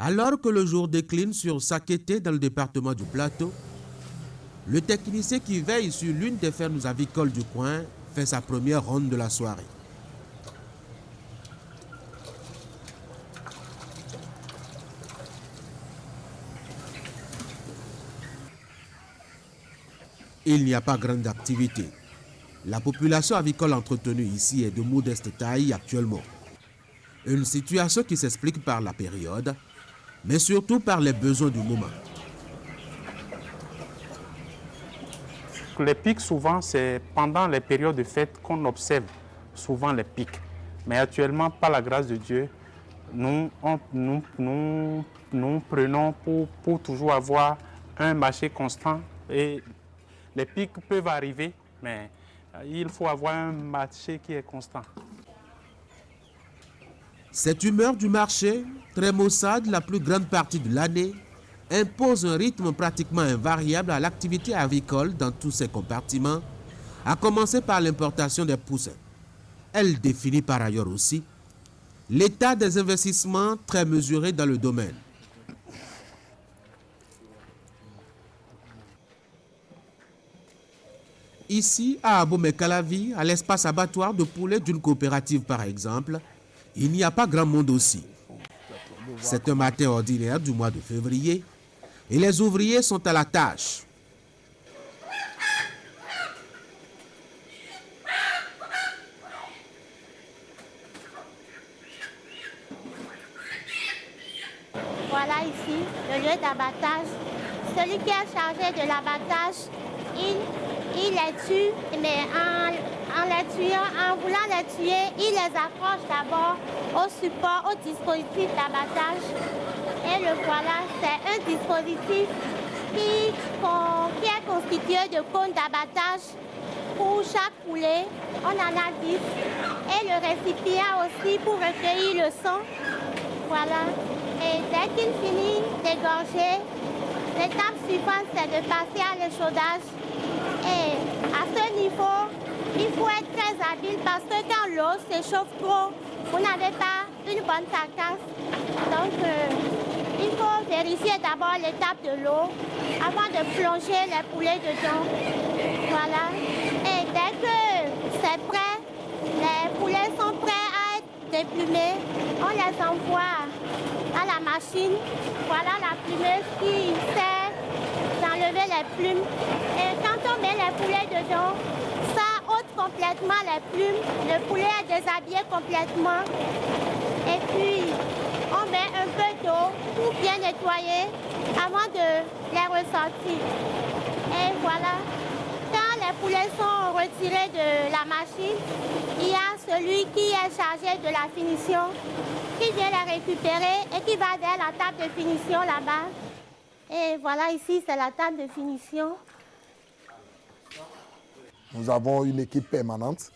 Alors que le jour décline sur Sakété dans le département du Plateau, le technicien qui veille sur l'une des fermes avicoles du coin fait sa première ronde de la soirée. Il n'y a pas grande activité. La population avicole entretenue ici est de modeste taille actuellement. Une situation qui s'explique par la période, mais surtout par les besoins du moment. Les pics, souvent, c'est pendant les périodes de fête qu'on observe souvent les pics. Mais actuellement, par la grâce de Dieu, nous prenons pour toujours avoir un marché constant. Et les pics peuvent arriver, mais il faut avoir un marché qui est constant. Cette humeur du marché, très maussade la plus grande partie de l'année, impose un rythme pratiquement invariable à l'activité avicole dans tous ses compartiments, à commencer par l'importation des poussins. Elle définit par ailleurs aussi l'état des investissements très mesurés dans le domaine. Ici, à Abomey-Calavi, à l'espace abattoir de poulets d'une coopérative par exemple, il n'y a pas grand monde aussi. C'est un matin ordinaire du mois de février et les ouvriers sont à la tâche. Voilà ici le lieu d'abattage. Celui qui est chargé de l'abattage, il les tue, mais en les tuant, en voulant les tuer, il les accroche d'abord au support, au dispositif d'abattage. Et le voilà, c'est un dispositif qui est constitué de cônes d'abattage. Pour chaque poulet, on en a 10. Et le récipient aussi pour recueillir le sang. Voilà. Et dès qu'il finit d'égorger, l'étape suivante, c'est de passer à l'échaudage. Et à ce niveau, il faut être très habile parce que quand l'eau s'échauffe trop, vous n'avez pas une bonne carcasse. Donc, il faut vérifier d'abord l'étape de l'eau avant de plonger les poulets dedans. Voilà. Et dès que c'est prêt, les poulets sont prêts à être déplumés, on les envoie à la machine. Voilà la plumeuse qui sert d'enlever les plumes. Et quand on met les poulets dedans, ça ôte complètement les plumes. Le poulet est déshabillé complètement. Et puis, on met un peu d'eau pour bien nettoyer avant de les ressortir. Et voilà. Quand les poulets sont retirés de la machine, il y a celui qui est chargé de la finition, qui vient les récupérer et qui va vers la table de finition là-bas. Et voilà, ici, c'est la table de finition. Nous avons une équipe permanente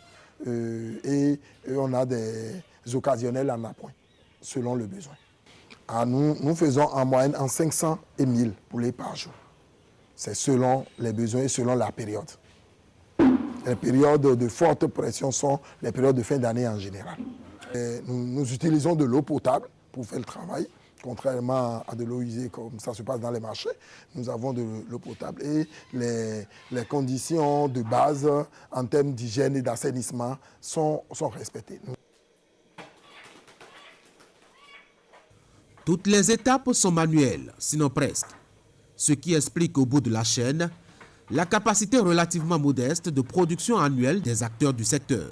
et on a des occasionnels en appoint, selon le besoin. Nous faisons en moyenne en 500 et 1000 poulets par jour. C'est selon les besoins et selon la période. Les périodes de forte pression sont les périodes de fin d'année en général. Nous utilisons de l'eau potable pour faire le travail. Contrairement à de l'eau usée comme ça se passe dans les marchés, nous avons de l'eau potable et les conditions de base en termes d'hygiène et d'assainissement sont respectées. Toutes les étapes sont manuelles, sinon presque. Ce qui explique au bout de la chaîne la capacité relativement modeste de production annuelle des acteurs du secteur.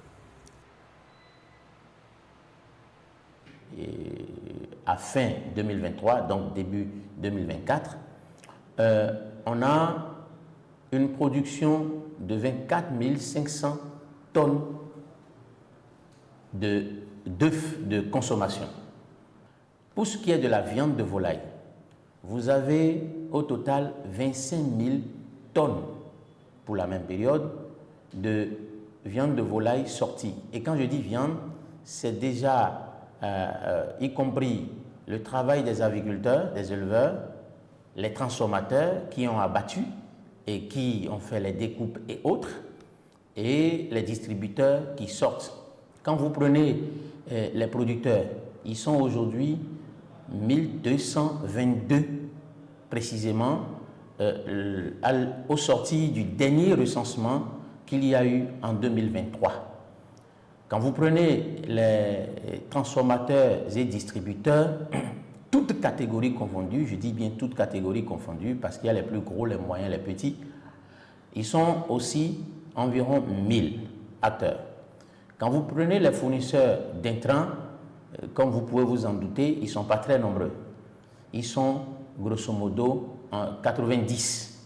Et à fin 2023, donc début 2024, on a une production de 24 500 tonnes d'œufs de consommation. Pour ce qui est de la viande de volaille, vous avez au total 25 000 tonnes pour la même période de viande de volaille sortie. Et quand je dis viande, c'est déjà y compris le travail des agriculteurs, des éleveurs, les transformateurs qui ont abattu et qui ont fait les découpes et autres, et les distributeurs qui sortent. Quand vous prenez les producteurs, ils sont aujourd'hui 1222 précisément au sorti du dernier recensement qu'il y a eu en 2023. Quand vous prenez les transformateurs et distributeurs, toutes catégories confondues, je dis bien toutes catégories confondues parce qu'il y a les plus gros, les moyens, les petits, ils sont aussi environ 1000 acteurs. Quand vous prenez les fournisseurs d'intrants, comme vous pouvez vous en douter, ils ne sont pas très nombreux. Ils sont grosso modo en 90.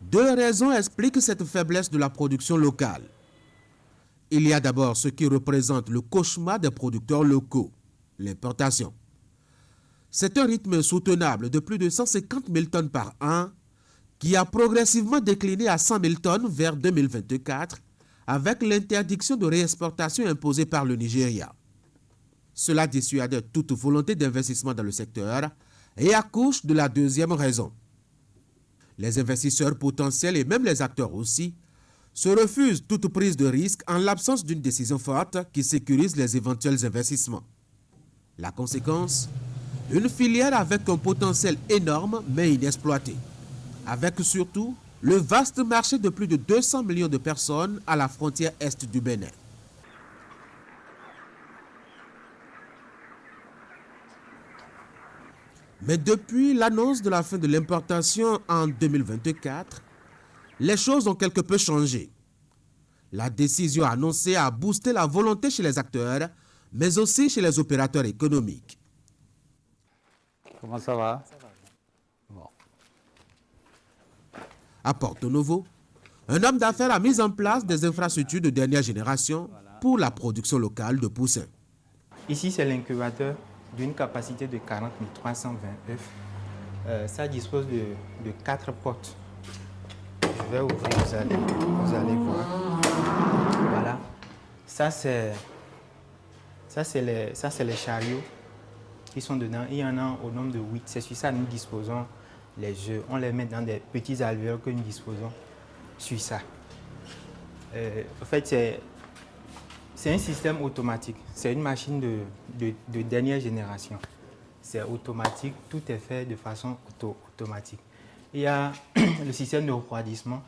Deux raisons expliquent cette faiblesse de la production locale. Il y a d'abord ce qui représente le cauchemar des producteurs locaux, l'importation. C'est un rythme soutenable de plus de 150 000 tonnes par an qui a progressivement décliné à 100 000 tonnes vers 2024 avec l'interdiction de réexportation imposée par le Nigeria. Cela dissuade toute volonté d'investissement dans le secteur et accouche de la deuxième raison. Les investisseurs potentiels et même les acteurs aussi se refusent toute prise de risque en l'absence d'une décision forte qui sécurise les éventuels investissements. La conséquence, une filière avec un potentiel énorme mais inexploité, avec surtout le vaste marché de plus de 200 millions de personnes à la frontière est du Bénin. Mais depuis l'annonce de la fin de l'importation en 2024, les choses ont quelque peu changé. La décision annoncée a boosté la volonté chez les acteurs, mais aussi chez les opérateurs économiques. Comment ça va? Bon. À Porto Novo, un homme d'affaires a mis en place des infrastructures de dernière génération pour la production locale de poussins. Ici, c'est l'incubateur d'une capacité de 40 320 œufs. Ça dispose de 4 portes. Je vais ouvrir, vous allez voir. Voilà. Ça, c'est les chariots qui sont dedans. Il y en a au nombre de 8. C'est sur ça que nous disposons les œufs. On les met dans des petits alvéoles que nous disposons sur ça. En fait, c'est un système automatique. C'est une machine de dernière génération. C'est automatique. Tout est fait de façon automatique. Il y a le système de refroidissement.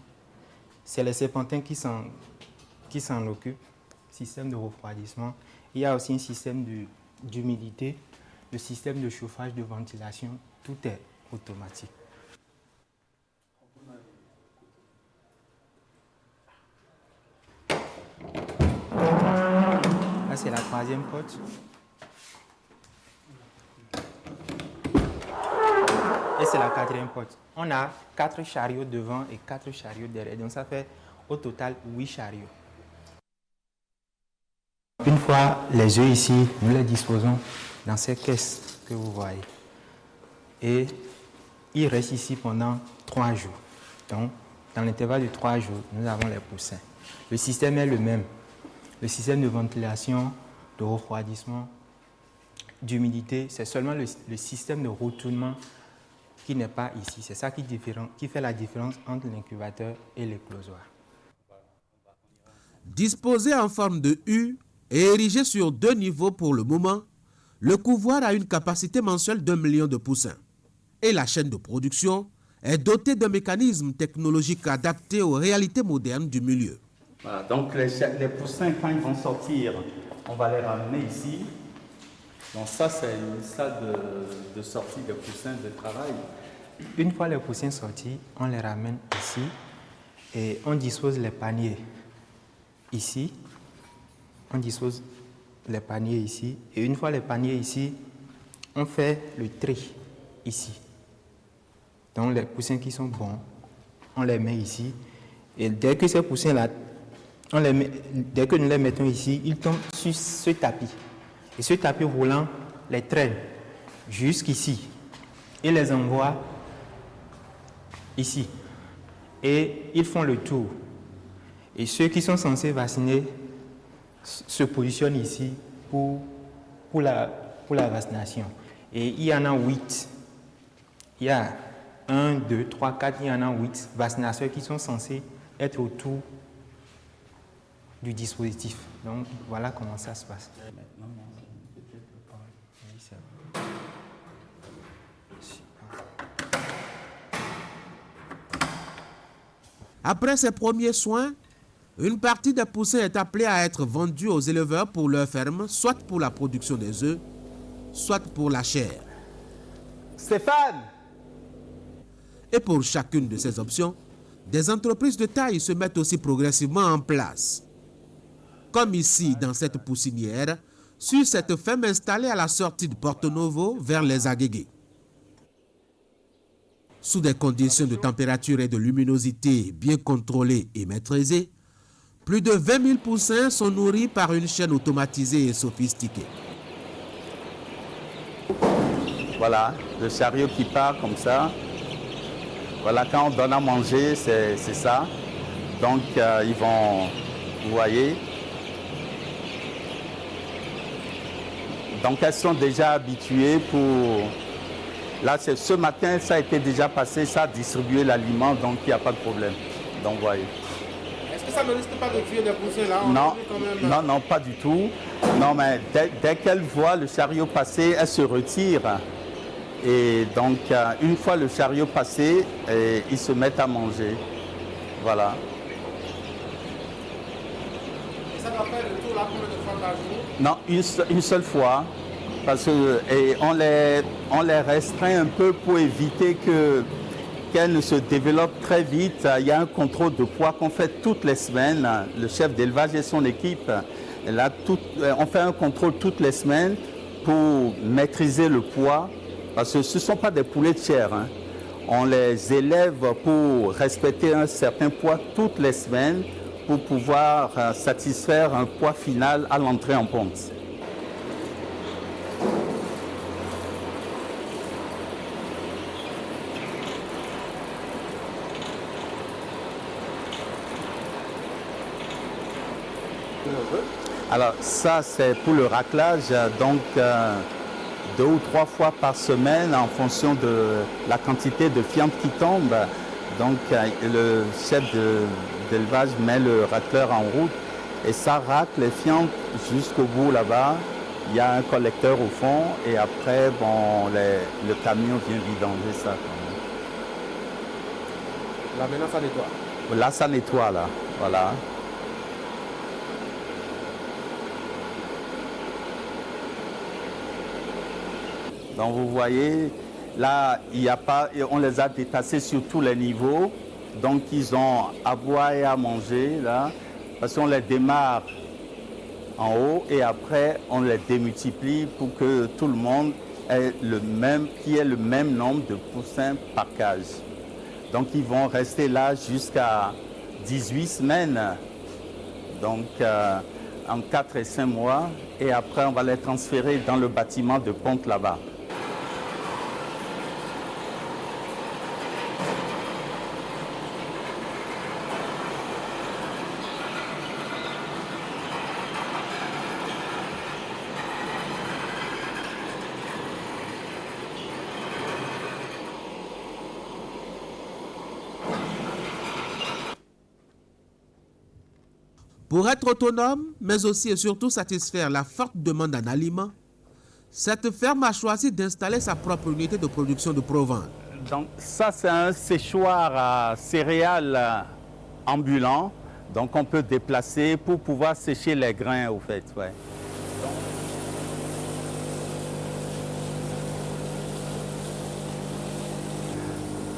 C'est les serpentins qui s'en occupent. Système de refroidissement. Il y a aussi un système d'humidité, le système de chauffage, de ventilation. Tout est automatique. Là, c'est la troisième porte. Et c'est la quatrième porte. On a 4 chariots devant et 4 chariots derrière. Donc ça fait au total 8 chariots. Une fois les œufs ici, nous les disposons dans ces caisses que vous voyez. Et ils restent ici pendant 3 jours. Donc, dans l'intervalle de 3 jours, nous avons les poussins. Le système est le même. Le système de ventilation, de refroidissement, d'humidité, c'est seulement le système de retournement qui n'est pas ici. C'est ça qui fait la différence entre l'incubateur et l'éclosoir. Disposé en forme de U et érigé sur 2 niveaux pour le moment, le couvoir a une capacité mensuelle d'1 million de poussins. Et la chaîne de production est dotée d'un mécanisme technologique adapté aux réalités modernes du milieu. Voilà, donc les poussins, quand ils vont sortir, on va les ramener ici. Donc ça, c'est une salle de sortie des poussins de travail. Une fois les poussins sortis, on les ramène ici et on dispose les paniers ici. On dispose les paniers ici. Et une fois les paniers ici, on fait le tri ici. Donc les poussins qui sont bons, on les met ici. Et dès que ces poussins-là, dès que nous les mettons ici, ils tombent sur ce tapis. Et ce tapis roulant les traîne jusqu'ici. Et les envoie ici. Et ils font le tour. Et ceux qui sont censés vacciner se positionnent ici pour la vaccination. Et il y en a 8. Il y a 1, 2, 3, 4, il y en a 8 vaccinateurs qui sont censés être autour du dispositif. Donc voilà comment ça se passe. Après ces premiers soins, une partie des poussins est appelée à être vendue aux éleveurs pour leur ferme, soit pour la production des œufs, soit pour la chair. Stéphane! Et pour chacune de ces options, des entreprises de taille se mettent aussi progressivement en place. Comme ici, dans cette poussinière, sur cette ferme installée à la sortie de Porto Novo vers les Agégués. Sous des conditions de température et de luminosité bien contrôlées et maîtrisées, plus de 20 000 poussins sont nourris par une chaîne automatisée et sophistiquée. Voilà, le chariot qui part comme ça. Voilà, quand on donne à manger, c'est ça. Donc, ils vont, vous voyez. Donc, elles sont déjà habituées pour... Là, ce matin, ça a été déjà passé, ça a distribué l'aliment, donc il n'y a pas de problème. Donc, vous voyez. Est-ce que ça ne risque pas de tuer des poussins là? Non, non, non, pas du tout. Non, mais dès qu'elles voient le chariot passer, elles se retirent. Et donc, une fois le chariot passé, ils se mettent à manger. Voilà. Et ça doit faire le tour là combien de fois par jour? Non, une seule fois. Parce que on les restreint un peu pour éviter qu'elles ne se développent très vite. Il y a un contrôle de poids qu'on fait toutes les semaines. Le chef d'élevage et son équipe, on fait un contrôle toutes les semaines pour maîtriser le poids. Parce que ce ne sont pas des poulets de chair. Hein. On les élève pour respecter un certain poids toutes les semaines pour pouvoir satisfaire un poids final à l'entrée en ponte. Alors ça c'est pour le raclage, donc 2 ou 3 fois par semaine en fonction de la quantité de fientes qui tombe. Donc le chef d'élevage met le racleur en route et ça racle les fientes jusqu'au bout là-bas. Il y a un collecteur au fond et après bon, le camion vient vidanger ça. Là maintenant ça nettoie. Là ça nettoie là, voilà. Donc vous voyez, là, il n'y a pas, on les a détassés sur tous les niveaux. Donc ils ont à boire et à manger, là, parce qu'on les démarre en haut et après on les démultiplie pour que tout le monde ait le même nombre de poussins par cage. Donc ils vont rester là jusqu'à 18 semaines, donc en 4 et 5 mois. Et après on va les transférer dans le bâtiment de ponte là-bas. Pour être autonome, mais aussi et surtout satisfaire la forte demande en aliments, cette ferme a choisi d'installer sa propre unité de production de provence. Donc ça c'est un séchoir à céréales ambulant, donc on peut déplacer pour pouvoir sécher les grains au fait. Ouais.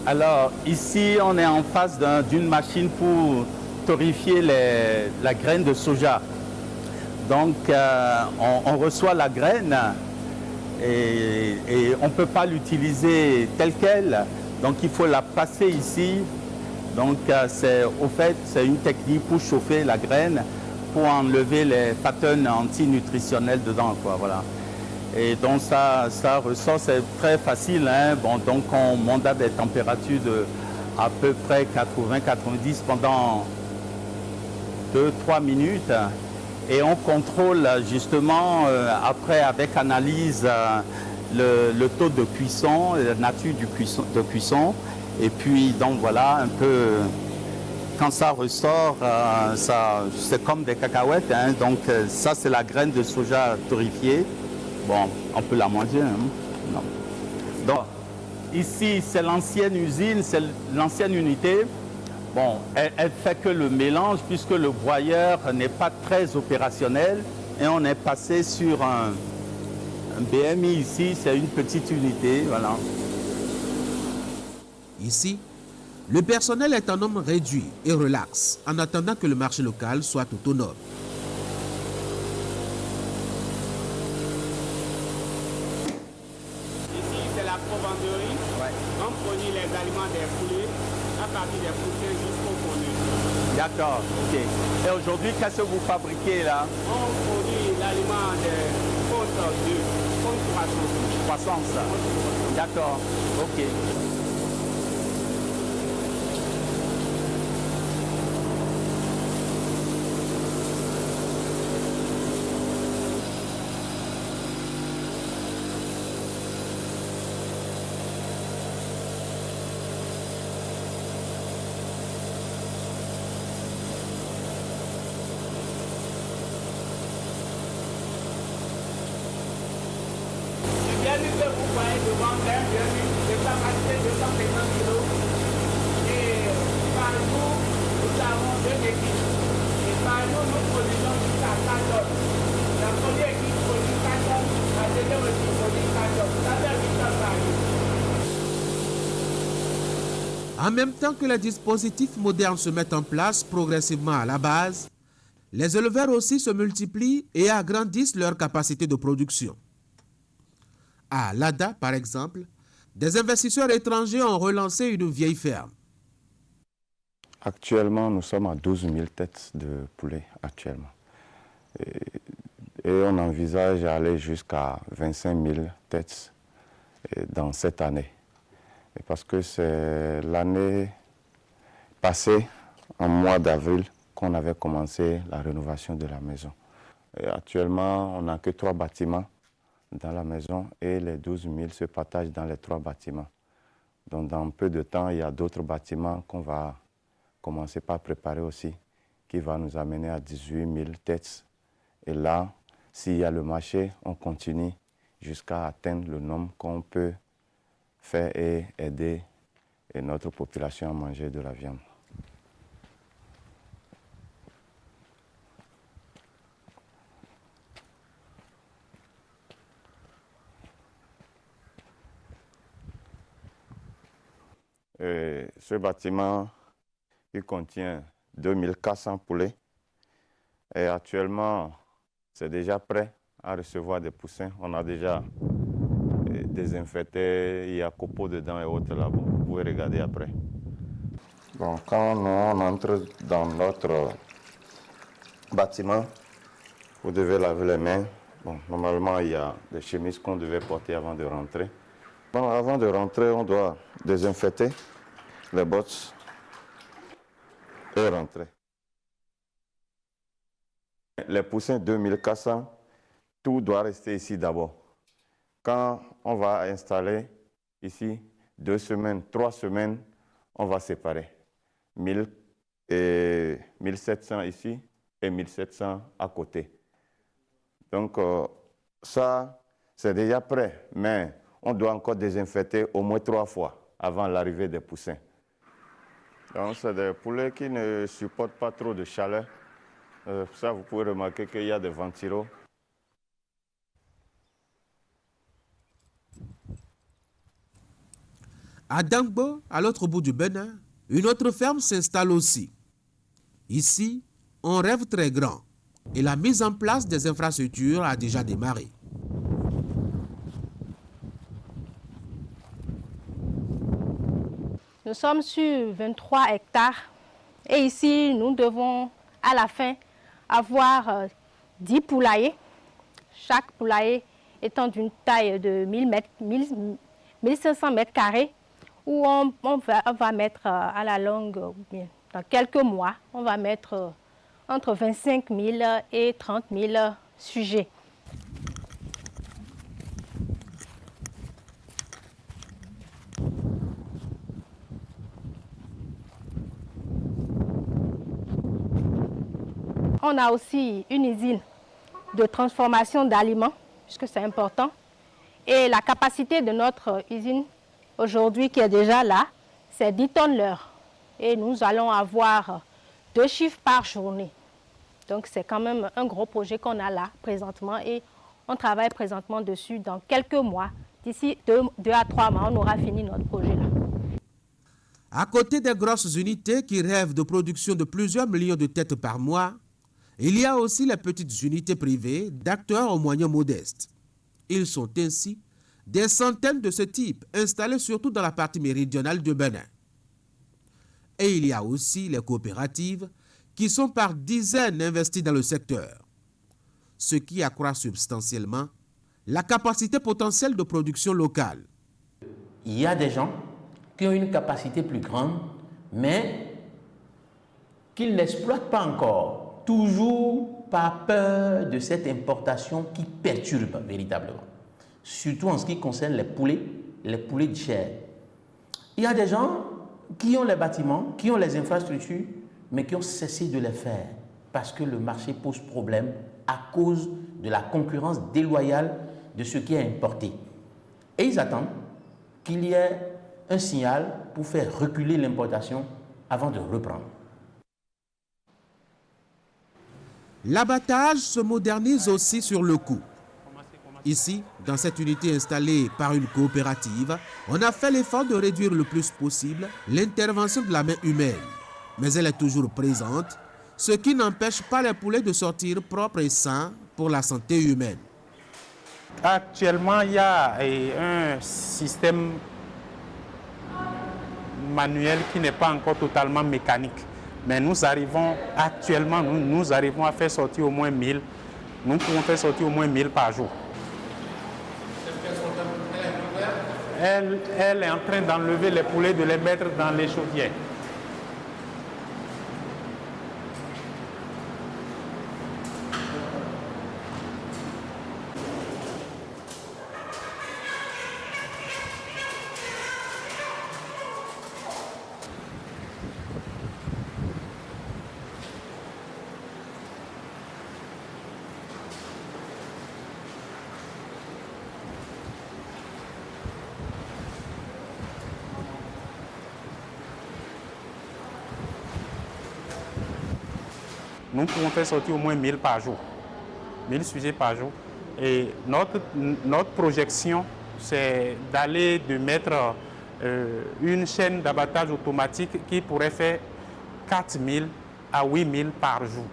Alors ici on est en face d'une machine pour torréfier la graine de soja. Donc on reçoit la graine et on ne peut pas l'utiliser telle qu'elle. Donc il faut la passer ici. Donc c'est une technique pour chauffer la graine, pour enlever les patterns antinutritionnels dedans, quoi, voilà. Et donc ça ressort, c'est très facile, hein. Bon, donc on monte à des températures de à peu près 80-90 pendant 2-3 minutes et on contrôle justement après avec analyse le taux de cuisson, la nature de cuisson et puis donc voilà un peu quand ça ressort c'est comme des cacahuètes, hein, donc ça c'est la graine de soja torréfiée. Bon, on peut la manger, hein. Non. Donc ici c'est l'ancienne usine, c'est l'ancienne unité Bon, elle fait que le mélange puisque le broyeur n'est pas très opérationnel et on est passé sur un BMI ici, c'est une petite unité, voilà. Ici, le personnel est un homme réduit et relax en attendant que le marché local soit autonome. Ici, c'est la provenderie. On produit les aliments des poulets à partir des poussins jusqu'au fondu. D'accord, ok. Et aujourd'hui, qu'est-ce que vous fabriquez là? On produit l'aliment des côtes de croissance. D'accord, ok. Vous voyez devant un bienvenue, je peux acheter 250 kg. Et par jour, nous avons 2 équipes. Et par jour, nous produisons jusqu'à 4 tonnes. La première équipe produit 4 tonnes, la deuxième équipe produit 4 tonnes. Ça fait 8 tonnes par jour. En même temps que les dispositifs modernes se mettent en place progressivement à la base, les éleveurs aussi se multiplient et agrandissent leur capacité de production. À Lada, par exemple, des investisseurs étrangers ont relancé une vieille ferme. Actuellement, nous sommes à 12 000 têtes de poulet actuellement. Et on envisage d'aller jusqu'à 25 000 têtes dans cette année. Et parce que c'est l'année passée, en mois d'avril, qu'on avait commencé la rénovation de la maison. Et actuellement, on n'a que 3 bâtiments dans la maison et les 12 000 se partagent dans les 3 bâtiments. Donc dans peu de temps, il y a d'autres bâtiments qu'on va commencer par préparer aussi, qui va nous amener à 18 000 têtes. Et là, s'il y a le marché, on continue jusqu'à atteindre le nombre qu'on peut faire et aider notre population à manger de la viande. Ce bâtiment, il contient 2400 poulets et actuellement, c'est déjà prêt à recevoir des poussins. On a déjà désinfecté, il y a copeaux dedans et autres là, bon, vous pouvez regarder après. Bon, quand on entre dans notre bâtiment, vous devez laver les mains. Bon, normalement, il y a des chemises qu'on devait porter avant de rentrer. Bon, avant de rentrer, on doit désinfecter les bottes et rentrer. Les poussins 2400, tout doit rester ici d'abord. Quand on va installer ici 2 semaines, 3 semaines, on va séparer. 1000 et 1700 ici et 1700 à côté. Donc ça, c'est déjà prêt, mais on doit encore désinfecter au moins 3 fois avant l'arrivée des poussins. Donc c'est des poulets qui ne supportent pas trop de chaleur. Ça, vous pouvez remarquer qu'il y a des ventilos. À Dangbo, à l'autre bout du Bénin, une autre ferme s'installe aussi. Ici, on rêve très grand et la mise en place des infrastructures a déjà démarré. Nous sommes sur 23 hectares et ici, nous devons à la fin avoir 10 poulaillers. Chaque poulailler étant d'une taille de 1500 mètres carrés où on va mettre à la longue, dans quelques mois, on va mettre entre 25 000 et 30 000 sujets. On a aussi une usine de transformation d'aliments, puisque c'est important. Et la capacité de notre usine aujourd'hui qui est déjà là, c'est 10 tonnes l'heure. et nous allons avoir 2 chiffres par journée. Donc c'est quand même un gros projet qu'on a là présentement et on travaille présentement dessus dans quelques mois. D'ici 2 à 3 mois, on aura fini notre projet là. À côté des grosses unités qui rêvent de production de plusieurs millions de têtes par mois, il y a aussi les petites unités privées d'acteurs aux moyens modestes. Ils sont ainsi des centaines de ce type installés surtout dans la partie méridionale de Bénin. Et il y a aussi les coopératives qui sont par dizaines investies dans le secteur, ce qui accroît substantiellement la capacité potentielle de production locale. Il y a des gens qui ont une capacité plus grande, mais qu'ils n'exploitent pas encore, toujours par peur de cette importation qui perturbe véritablement, surtout en ce qui concerne les poulets de chair. Il y a des gens qui ont les bâtiments, qui ont les infrastructures, mais qui ont cessé de les faire parce que le marché pose problème à cause de la concurrence déloyale de ce qui est importé. Et ils attendent qu'il y ait un signal pour faire reculer l'importation avant de reprendre. L'abattage se modernise aussi sur le coût. Ici, dans cette unité installée par une coopérative, on a fait l'effort de réduire le plus possible l'intervention de la main humaine. Mais elle est toujours présente, ce qui n'empêche pas les poulets de sortir propres et sains pour la santé humaine. Actuellement, il y a un système manuel qui n'est pas encore totalement mécanique. Mais nous arrivons actuellement, nous arrivons à faire sortir au moins 1000. Nous pouvons faire sortir au moins 1000 par jour. Elle est en train d'enlever les poulets, de les mettre dans les chaudières. Nous pouvons faire sortir au moins 1000 par jour, 1000 sujets par jour. Et notre projection, c'est de mettre une chaîne d'abattage automatique qui pourrait faire 4000 à 8000 par jour.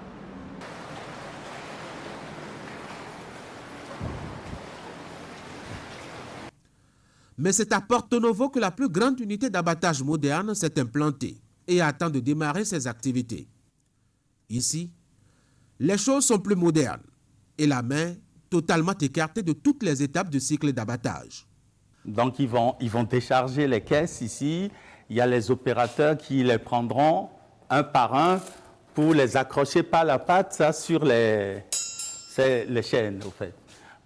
Mais c'est à Porto Novo que la plus grande unité d'abattage moderne s'est implantée et attend de démarrer ses activités. Ici, les choses sont plus modernes et la main totalement écartée de toutes les étapes du cycle d'abattage. Donc ils vont décharger les caisses ici. Il y a les opérateurs qui les prendront un par un pour les accrocher par la patte ça, sur les chaînes au fait.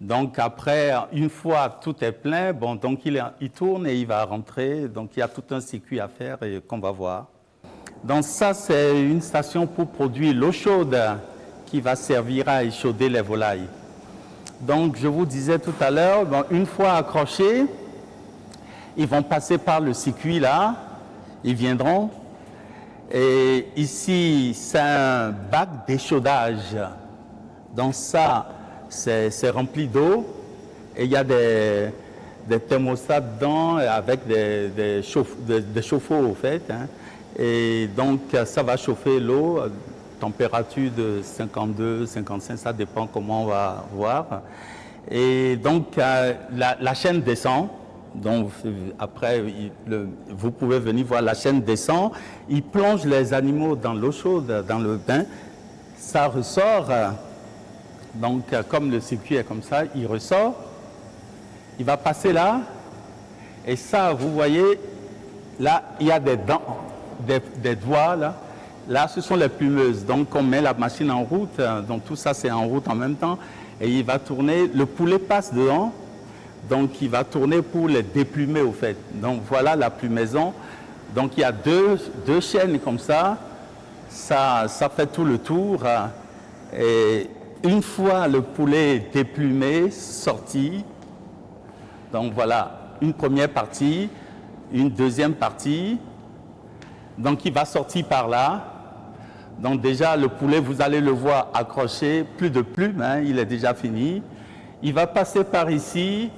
Donc après, une fois tout est plein, bon, donc il tourne et il va rentrer. Donc il y a tout un circuit à faire et qu'on va voir. Donc ça, c'est une station pour produire l'eau chaude qui va servir à échauder les volailles. Donc je vous disais tout à l'heure, bon, une fois accrochés, ils vont passer par le circuit là, ils viendront. Et ici, c'est un bac d'échaudage. Donc ça, c'est rempli d'eau et il y a des thermostats dedans avec des chauffe-eau au fait. Hein. Et donc, ça va chauffer l'eau, température de 52, 55, ça dépend comment on va voir. Et donc, la chaîne descend. Donc, après, vous pouvez venir voir, la chaîne descend. Il plonge les animaux dans l'eau chaude, dans le bain. Ça ressort. Donc, comme le circuit est comme ça, il ressort. Il va passer là. Et ça, vous voyez, là, il y a des dents. Des doigts là. Là, ce sont les plumeuses. Donc, on met la machine en route. Donc, tout ça, c'est en route en même temps. Et il va tourner. Le poulet passe dedans. Donc, il va tourner pour les déplumer, au fait. Donc, voilà la plumaison. Donc, il y a deux chaînes comme ça. Ça fait tout le tour. Et une fois le poulet déplumé, sorti, donc voilà, une première partie, une deuxième partie. Donc il va sortir par là. Donc déjà le poulet, vous allez le voir accroché, plus de plumes, hein, il est déjà fini. Il va passer par ici.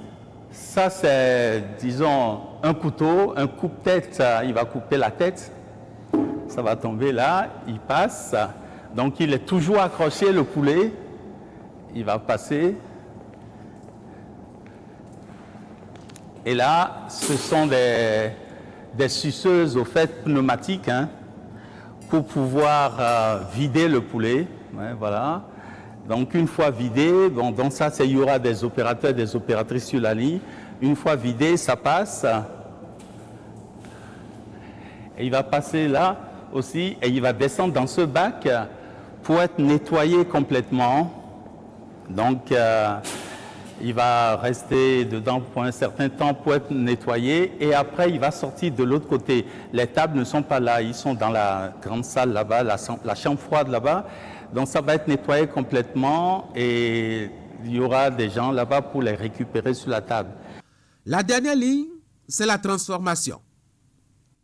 Ça c'est, disons, un couteau, un coupe-tête, il va couper la tête. Ça va tomber là, il passe. Donc il est toujours accroché le poulet. Il va passer. Et là, ce sont des suceuses au fait pneumatiques, hein, pour pouvoir vider le poulet. Ouais, voilà. Donc une fois vidé, bon, donc ça, il y aura des opérateurs, des opératrices sur la ligne. Une fois vidé, ça passe. Et il va passer là aussi, et il va descendre dans ce bac pour être nettoyé complètement. Donc il va rester dedans pour un certain temps pour être nettoyé, et après il va sortir de l'autre côté. Les tables ne sont pas là, ils sont dans la grande salle là-bas, la chambre froide là-bas. Donc ça va être nettoyé complètement et il y aura des gens là-bas pour les récupérer sur la table. La dernière ligne, c'est la transformation.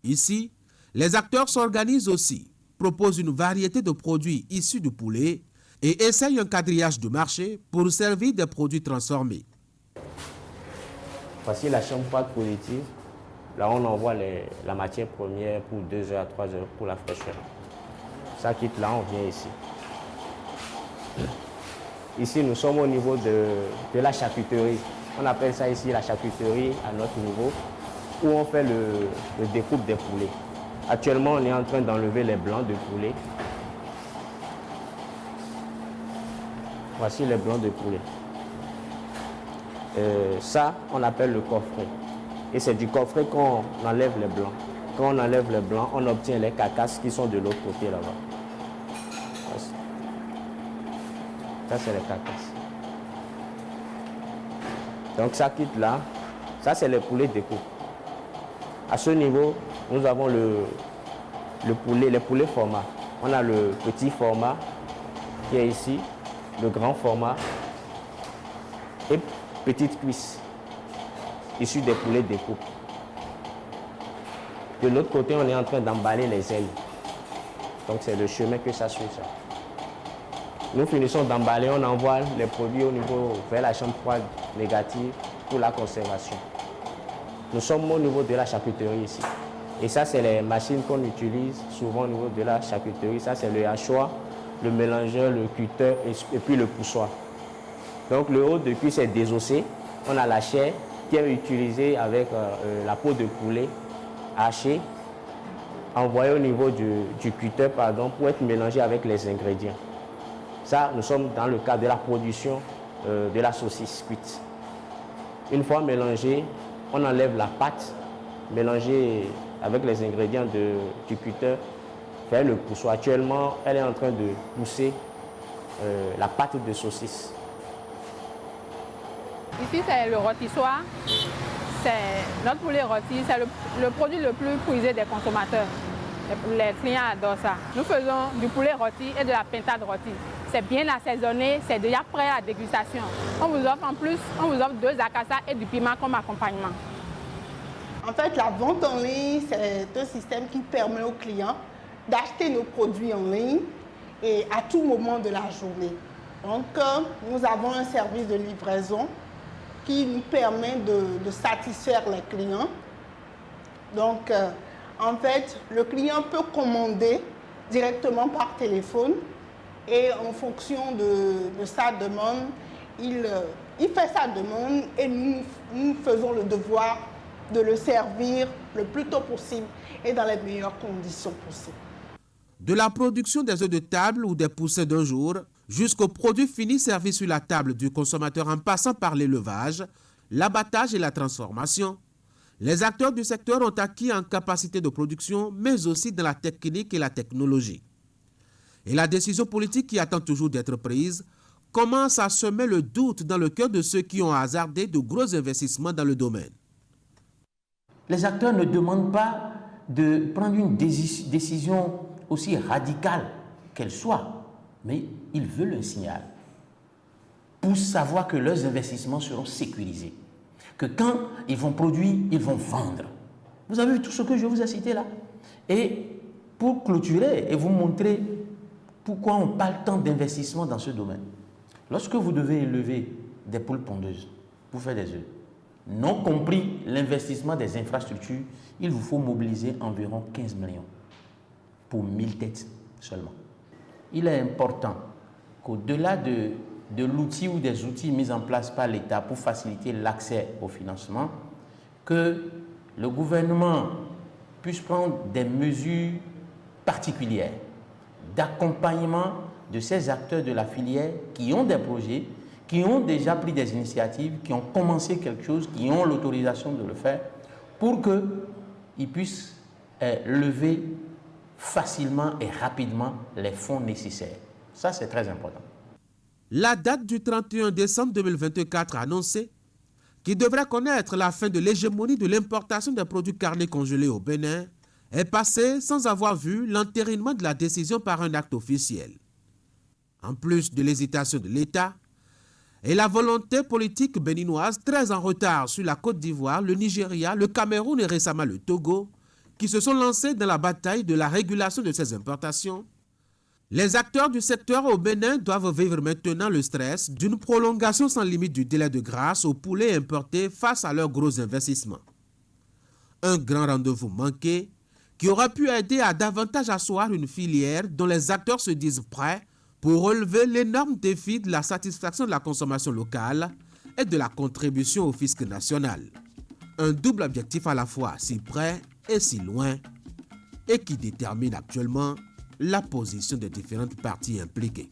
Ici, les acteurs s'organisent aussi, proposent une variété de produits issus du poulet et essayent un quadrillage de marché pour servir des produits transformés. Voici la chambre froide positive. Là, on envoie la matière première pour 2 heures à 3 heures pour la fraîcheur. Ça quitte là, on vient ici. Ici, nous sommes au niveau de la charcuterie. On appelle ça ici la charcuterie à notre niveau, où on fait le découpe des poulets. Actuellement, on est en train d'enlever les blancs de poulet. Voici les blancs de poulet. Ça, on appelle le coffret. Et c'est du coffret qu'on enlève les blancs. Quand on enlève les blancs, on obtient les carcasses qui sont de l'autre côté là-bas. Ça, c'est les carcasses. Donc ça quitte là. Ça, c'est les poulets découpe. À ce niveau, nous avons les poulets format. On a le petit format qui est ici, le grand format et petite cuisse, issu des poulets découpe. De l'autre côté, on est en train d'emballer les ailes. Donc c'est le chemin que ça suit, ça. Nous finissons d'emballer, on envoie les produits au niveau vers la chambre froide négative pour la conservation. Nous sommes au niveau de la charcuterie ici. Et ça, c'est les machines qu'on utilise souvent au niveau de la charcuterie. Ça, c'est le hachoir, le mélangeur, le cutter et puis le poussoir. Donc le haut de cuisse est désossé. On a la chair qui est utilisée avec la peau de poulet hachée, envoyée au niveau du cutter pour être mélangée avec les ingrédients. Ça, nous sommes dans le cadre de la production de la saucisse cuite. Une fois mélangée, on enlève la pâte, mélangée avec les ingrédients du cutter, faire le poussoir. Actuellement, elle est en train de pousser la pâte de saucisse. Ici, c'est le rôtissoir. C'est notre poulet rôti, c'est le produit le plus prisé des consommateurs. Les clients adorent ça. Nous faisons du poulet rôti et de la pintade rôti. C'est bien assaisonné, c'est déjà prêt à la dégustation. On vous offre en plus, on vous offre 2 acassas et du piment comme accompagnement. En fait, la vente en ligne, c'est un système qui permet aux clients d'acheter nos produits en ligne et à tout moment de la journée. Donc, nous avons un service de livraison qui nous permet de satisfaire les clients. Donc, en fait, le client peut commander directement par téléphone et en fonction de sa demande, il fait sa demande et nous faisons le devoir de le servir le plus tôt possible et dans les meilleures conditions possibles. De la production des œufs de table ou des poussées d'un jour, jusqu'aux produits finis servis sur la table du consommateur en passant par l'élevage, l'abattage et la transformation, les acteurs du secteur ont acquis en capacité de production, mais aussi dans la technique et la technologie. Et la décision politique qui attend toujours d'être prise commence à semer le doute dans le cœur de ceux qui ont hasardé de gros investissements dans le domaine. Les acteurs ne demandent pas de prendre une décision aussi radicale qu'elle soit, mais ils veulent un signal pour savoir que leurs investissements seront sécurisés, que quand ils vont produire, ils vont vendre. Vous avez vu tout ce que je vous ai cité là? Et pour clôturer et vous montrer pourquoi on parle tant d'investissement dans ce domaine. Lorsque vous devez élever des poules pondeuses pour faire des œufs, non compris l'investissement des infrastructures, il vous faut mobiliser environ 15 millions pour 1000 têtes seulement. Il est important qu'au-delà de l'outil ou des outils mis en place par l'État pour faciliter l'accès au financement, que le gouvernement puisse prendre des mesures particulières d'accompagnement de ces acteurs de la filière qui ont des projets, qui ont déjà pris des initiatives, qui ont commencé quelque chose, qui ont l'autorisation de le faire, pour qu'ils puissent lever facilement et rapidement les fonds nécessaires. Ça, c'est très important. La date du 31 décembre 2024 annoncée, qui devrait connaître la fin de l'hégémonie de l'importation des produits carnés congelés au Bénin, est passée sans avoir vu l'entérinement de la décision par un acte officiel. En plus de l'hésitation de l'État et la volonté politique béninoise très en retard sur la Côte d'Ivoire, le Nigeria, le Cameroun et récemment le Togo, qui se sont lancés dans la bataille de la régulation de ces importations, les acteurs du secteur au Bénin doivent vivre maintenant le stress d'une prolongation sans limite du délai de grâce aux poulets importés face à leurs gros investissements. Un grand rendez-vous manqué qui aura pu aider à davantage asseoir une filière dont les acteurs se disent prêts pour relever l'énorme défi de la satisfaction de la consommation locale et de la contribution au fisc national. Un double objectif à la fois si près et si loin, et qui détermine actuellement la position des différentes parties impliquées.